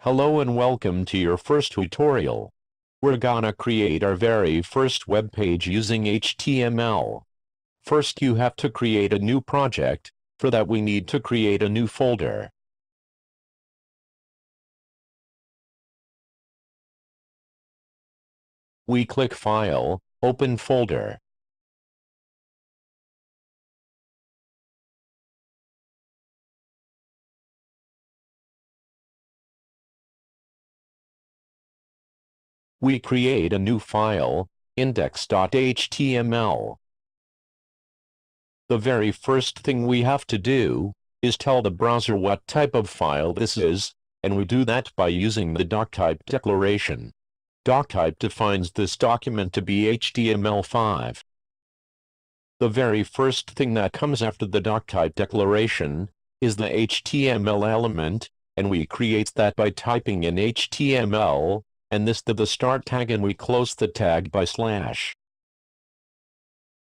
Hello and welcome to your first tutorial. We're gonna create our very first web page using HTML. First you have to create a new project. For that we need to create a new folder. We click File, Open Folder. We create a new file, index.html. The very first thing we have to do is tell the browser what type of file this is, and we do that by using the doctype declaration. Doctype defines this document to be HTML5. The very first thing that comes after the doctype declaration is the HTML element, and we create that by typing in HTML, and this to the start tag, and we close the tag by slash.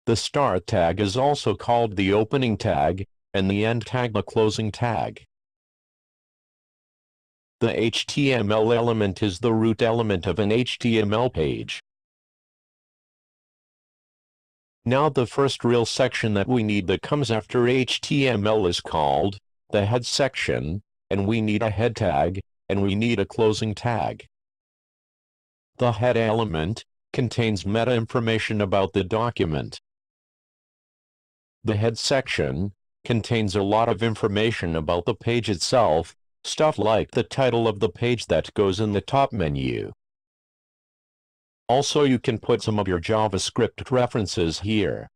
The start tag is also called the opening tag, and the end tag the closing tag. The HTML element is the root element of an HTML page. Now the first real section that we need that comes after HTML is called the head section, and we need a head tag, and we need a closing tag. The head element contains meta information about the document. The head section contains a lot of information about the page itself, stuff like the title of the page that goes in the top menu. Also, you can put some of your JavaScript references here.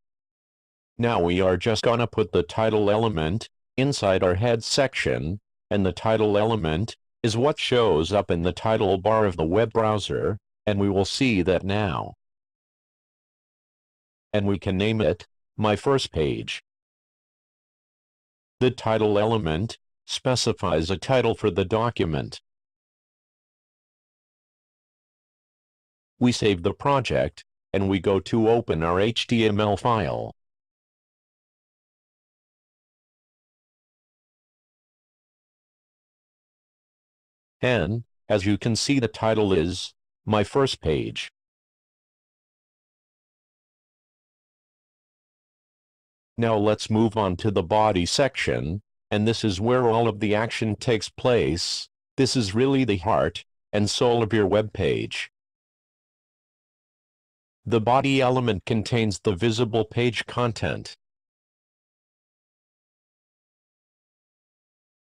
Now we are just gonna put the title element inside our head section, and the title element is what shows up in the title bar of the web browser, and we will see that now. And we can name it My First Page. The title element specifies a title for the document. We save the project, and we go to open our HTML file. And, as you can see, the title is My First Page. Now let's move on to the body section, and this is where all of the action takes place. This is really the heart and soul of your web page. The body element contains the visible page content.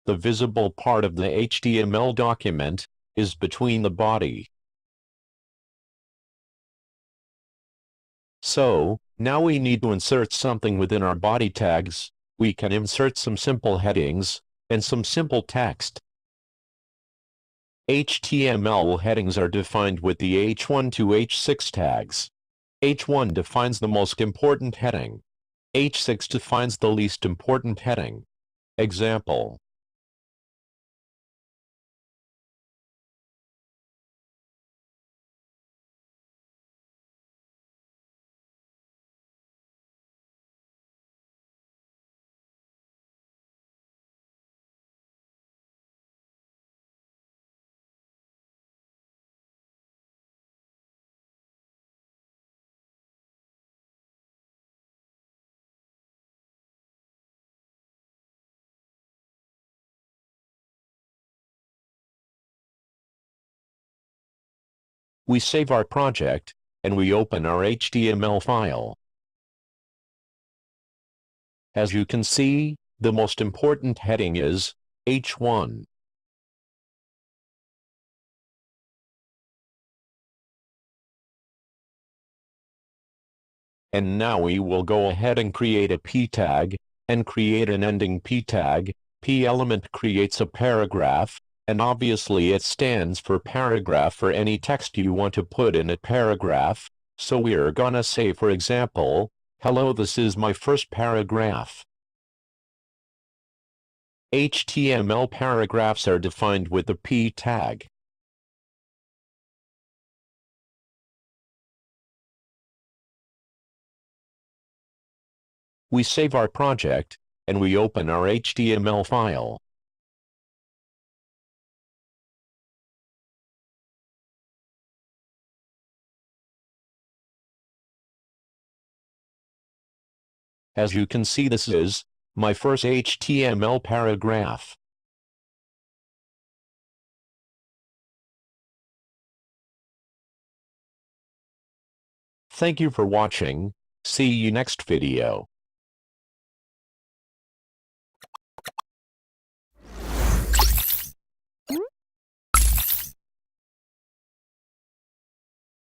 The visible part of the HTML document is between the body. So, now we need to insert something within our body tags. We can insert some simple headings and some simple text. HTML headings are defined with the H1 to H6 tags. H1 defines the most important heading. H6 defines the least important heading. Example. We save our project, and we open our HTML file. As you can see, the most important heading is H1. And now we will go ahead and create a p tag, and create an ending p tag. P element creates a paragraph, and obviously it stands for paragraph for any text you want to put in a paragraph. So we're gonna say, for example, hello, this is my first paragraph. HTML paragraphs are defined with the p tag. We save our project, and we open our HTML file. As you can see, this is my first HTML paragraph. Thank you for watching. See you next video.